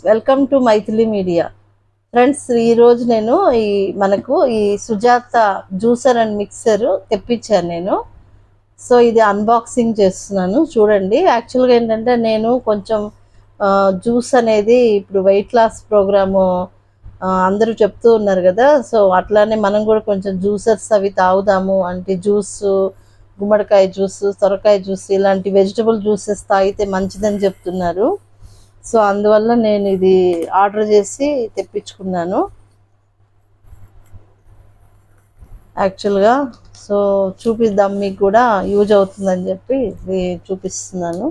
Welcome to Maithili Media. Friends, ఈరోజు నేను మనకు ఈ సుజాత జ్యూసర్ అండ్ మిక్సర్ తెప్పించాను నేను. సో ఇది అన్బాక్సింగ్ చేస్తున్నాను, చూడండి. యాక్చువల్గా ఏంటంటే నేను కొంచెం జ్యూస్ అనేది ఇప్పుడు వెయిట్ లాస్ ప్రోగ్రాము అందరూ చెప్తూ ఉన్నారు కదా. సో అట్లానే మనం కూడా కొంచెం జ్యూసర్స్ అవి తాగుదాము అంటే జ్యూస్, గుమ్మడికాయ జ్యూస్, సొరకాయ జ్యూస్ ఇలాంటి వెజిటబుల్ జ్యూసెస్ తాగితే మంచిదని చెప్తున్నారు. సో అందువల్ల నేను ఇది ఆర్డర్ చేసి తెప్పించుకున్నాను యాక్చువల్గా. సో చూపిద్దాం, మీకు కూడా యూజ్ అవుతుందని చెప్పి ఇది చూపిస్తున్నాను.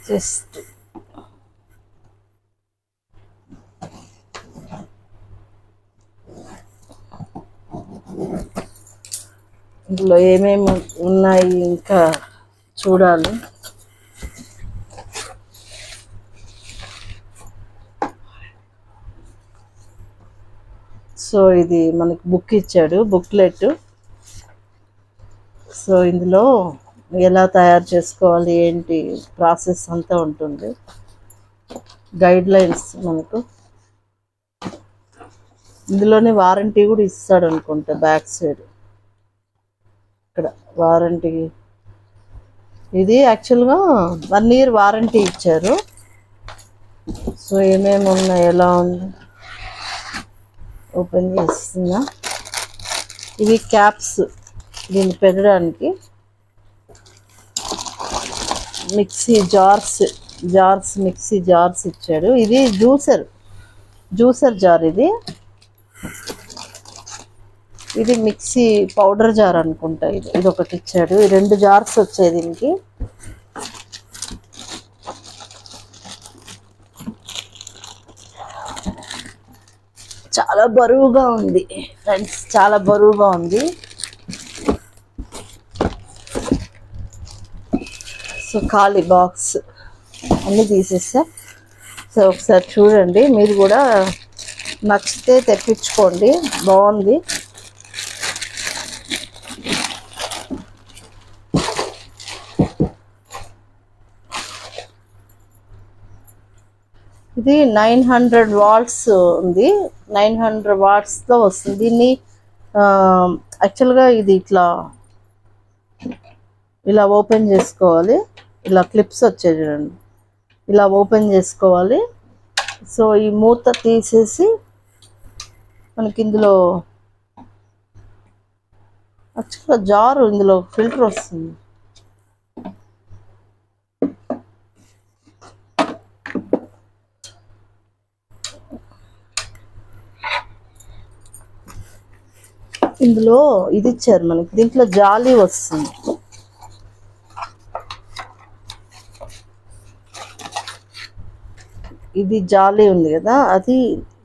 జస్ట్ ఇందులో ఏమేమి ఉన్నాయి ఇంకా చూడాలి. సో ఇది మనకి బుక్ ఇచ్చాడు, బుక్లెట్. సో ఇందులో ఎలా తయారు చేసుకోవాలి ఏంటి ప్రాసెస్ అంతా ఉంటుంది, గైడ్ లైన్స్ మనకు. ఇందులోనే వారంటీ కూడా ఇస్తాడు అనుకుంటా, బ్యాక్ సైడ్ ఇక్కడ వారంటీ. ఇది యాక్చువల్గా 1 year వారంటీ ఇచ్చారు. సో ఏమేమి ఉన్నాయి, ఎలా ఉంది ఓపెన్ చేస్తున్నా. ఇవి క్యాప్స్ దీన్ని పెట్టడానికి. మిక్సీ జార్స్ మిక్సీ జార్స్ ఇచ్చాడు. ఇది జ్యూసర్ జార్. ఇది మిక్సీ పౌడర్ జార్ అనుకుంటా. ఇది ఒకటి ఇచ్చాడు. ఈ 2 జార్స్ వచ్చాయి దీనికి. చాలా బరువుగా ఉంది ఫ్రెండ్స్, చాలా బరువుగా ఉంది. సో ఖాళీ బాక్స్ అన్నీ తీసేసా. సో ఒకసారి చూడండి, మీరు కూడా నచ్చితే తెప్పించుకోండి, బాగుంది. ఇది 900 watts ఉంది, 900 wattsతో వస్తుంది. దీన్ని యాక్చువల్గా ఇది ఇలా ఓపెన్ చేసుకోవాలి. ఇలా క్లిప్స్ వచ్చాయి చూడండి, ఇలా ఓపెన్ చేసుకోవాలి. సో ఈ మూత తీసేసి మనకి ఇందులో యాక్చువల్గా జారు, ఇందులో ఫిల్టర్ వస్తుంది. ఇందులో ఇది ఇచ్చారు మనకి, దీంట్లో జాలి వస్తుంది. ఇది జాలి ఉంది కదా, అది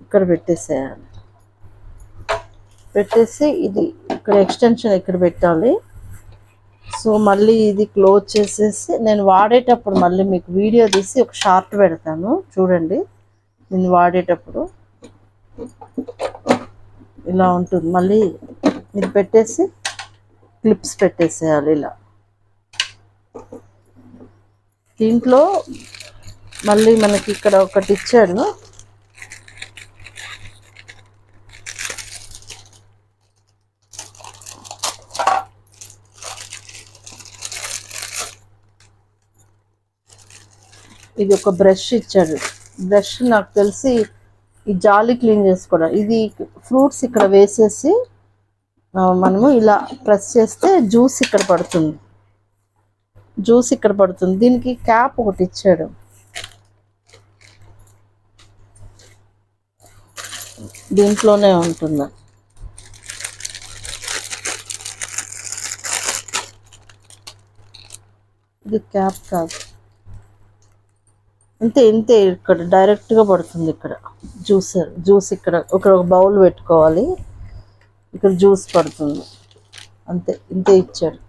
ఇక్కడ పెట్టేసేయాలి. పెట్టేసి ఇది ఇక్కడ ఎక్స్టెన్షన్ ఇక్కడ పెట్టాలి. సో మళ్ళీ ఇది క్లోజ్ చేసేసి నేను వాడేటప్పుడు మళ్ళీ మీకు వీడియో తీసి ఒక షార్ట్ పెడతాను, చూడండి. నేను వాడేటప్పుడు ఇలా ఉంటుంది. మళ్ళీ ఇది పెట్టేసి క్లిప్స్ పెట్టేసేయాలి ఇలా. దీంట్లో మళ్ళీ మనకి ఇక్కడ ఒకటి ఇచ్చాడు. ఇది ఒక బ్రష్ ఇచ్చాడు. బ్రష్ నాకు తెలిసి ఈ జాలి క్లీన్ చేసుకోవడం. ఇది ఫ్రూట్స్ ఇక్కడ వేసేసి మనము ఇలా ప్రెస్ చేస్తే జ్యూస్ ఇక్కడ పడుతుంది. దీనికి క్యాప్ ఒకటి ఇచ్చాడు. దీంట్లోనే ఉంటుంది. ఇది క్యాప్ కాదు, ఇంతే ఇంతే, ఇక్కడ డైరెక్ట్గా పడుతుంది. ఇక్కడ జ్యూస్ ఇక్కడ ఒక బౌల్ పెట్టుకోవాలి, ఇక్కడ జ్యూస్ పడుతుంది. అంతే, ఇంతే ఇచ్చాడు.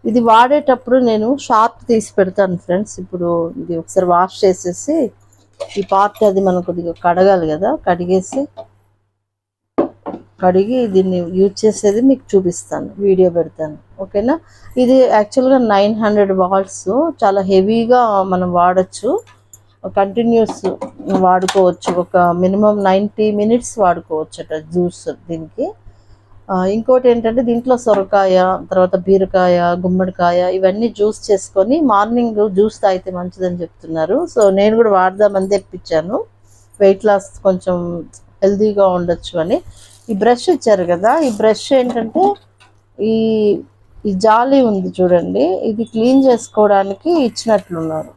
ఇది వాడేటప్పుడు నేను షార్ప్ తీసి పెడతాను ఫ్రెండ్స్. ఇప్పుడు ఇది ఒకసారి వాష్ చేసేసి ఈ పార్ట్ అది మనం కొద్దిగా కడగాలి కదా, కడిగి దీన్ని యూజ్ చేసేది మీకు చూపిస్తాను, వీడియో పెడతాను. ఓకేనా. ఇది యాక్చువల్గా 900 వాట్స్, చాలా హెవీగా మనం వాడచ్చు, కంటిన్యూస్ వాడుకోవచ్చు. ఒక మినిమం 90 మినిట్స్ వాడుకోవచ్చు అట జ్యూస్ దీనికి. ఇంకోటి ఏంటంటే దీంట్లో సొరకాయ, తర్వాత బీరకాయ, గుమ్మడికాయ ఇవన్నీ జ్యూస్ చేసుకొని మార్నింగ్ జ్యూస్ తాగితే మంచిదని చెప్తున్నారు. సో నేను కూడా వాడదామని తెప్పించాను, వెయిట్ లాస్ కొంచెం హెల్తీగా ఉండొచ్చు అని. ఈ బ్రష్ ఇచ్చారు కదా, ఈ బ్రష్ ఏంటంటే ఈ జాలి ఉంది చూడండి, ఇది క్లీన్ చేసుకోవడానికి ఇచ్చినట్లున్నారు.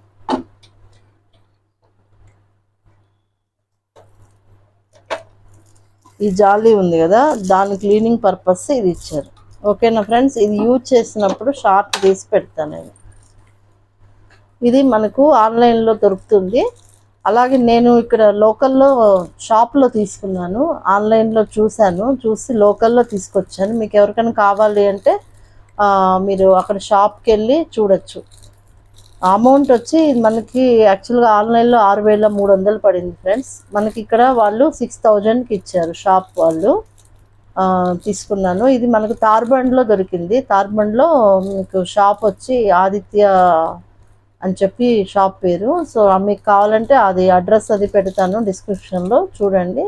ఈ జాలి ఉంది కదా, దాని క్లీనింగ్ పర్పస్ ఇది ఇచ్చారు. ఓకేనా ఫ్రెండ్స్. ఇది యూజ్ చేసినప్పుడు షార్ప్ తీసి పెడతాను నేను. ఇది మనకు ఆన్లైన్లో దొరుకుతుంది. అలాగే నేను ఇక్కడ లోకల్లో షాప్లో తీసుకున్నాను, ఆన్లైన్లో చూసి లోకల్లో తీసుకొచ్చాను. మీకు ఎవరికైనా కావాలి అంటే మీరు అక్కడ షాప్కి వెళ్ళి చూడొచ్చు. అమౌంట్ వచ్చి మనకి యాక్చువల్గా ఆన్లైన్లో 6300 పడింది ఫ్రెండ్స్. మనకి ఇక్కడ వాళ్ళు 6000కి ఇచ్చారు, షాప్ వాళ్ళు. తీసుకున్నాను. ఇది మనకు తార్బండ్లో దొరికింది. తార్బండ్లో మీకు షాప్ వచ్చి ఆదిత్య అని చెప్పి షాప్ పేరు. సో మీకు కావాలంటే అది అడ్రస్ అది పెడతాను డిస్క్రిప్షన్లో, చూడండి.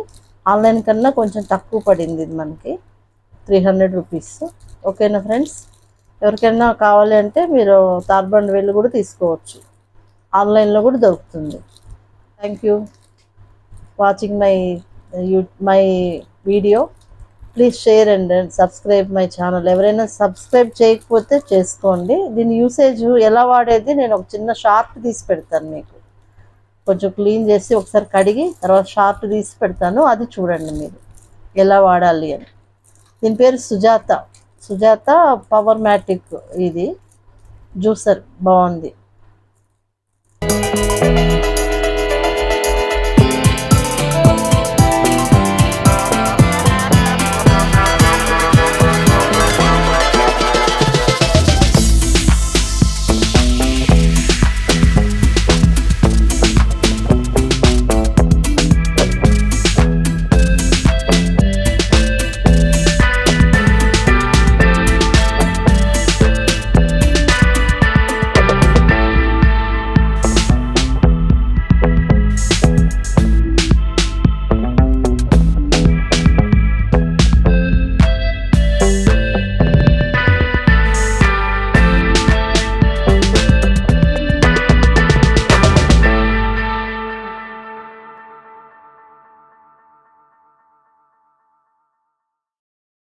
ఆన్లైన్ కన్నా కొంచెం తక్కువ పడింది ఇది మనకి, 300 రూపీస్. ఓకేనా ఫ్రెండ్స్. ఎవరికైనా కావాలి అంటే మీరు తార్బండ్ వెళ్ళి కూడా తీసుకోవచ్చు, ఆన్లైన్లో కూడా దొరుకుతుంది. Thank you watching my video. Please share and subscribe my channel. ఎవరైనా సబ్స్క్రైబ్ చేయకపోతే చేసుకోండి. దీని యూసేజ్ ఎలా వాడేది నేను ఒక చిన్న షార్ట్ తీసి పెడతాను మీకు, కొంచెం క్లీన్ చేసి ఒకసారి కడిగి తర్వాత షార్ట్ తీసి పెడతాను, అది చూడండి మీరు ఎలా వాడాలి అని. దీని పేరు సుజాత పవర్ మ్యాటిక్. ఇది జ్యూసర్ బాగుంది.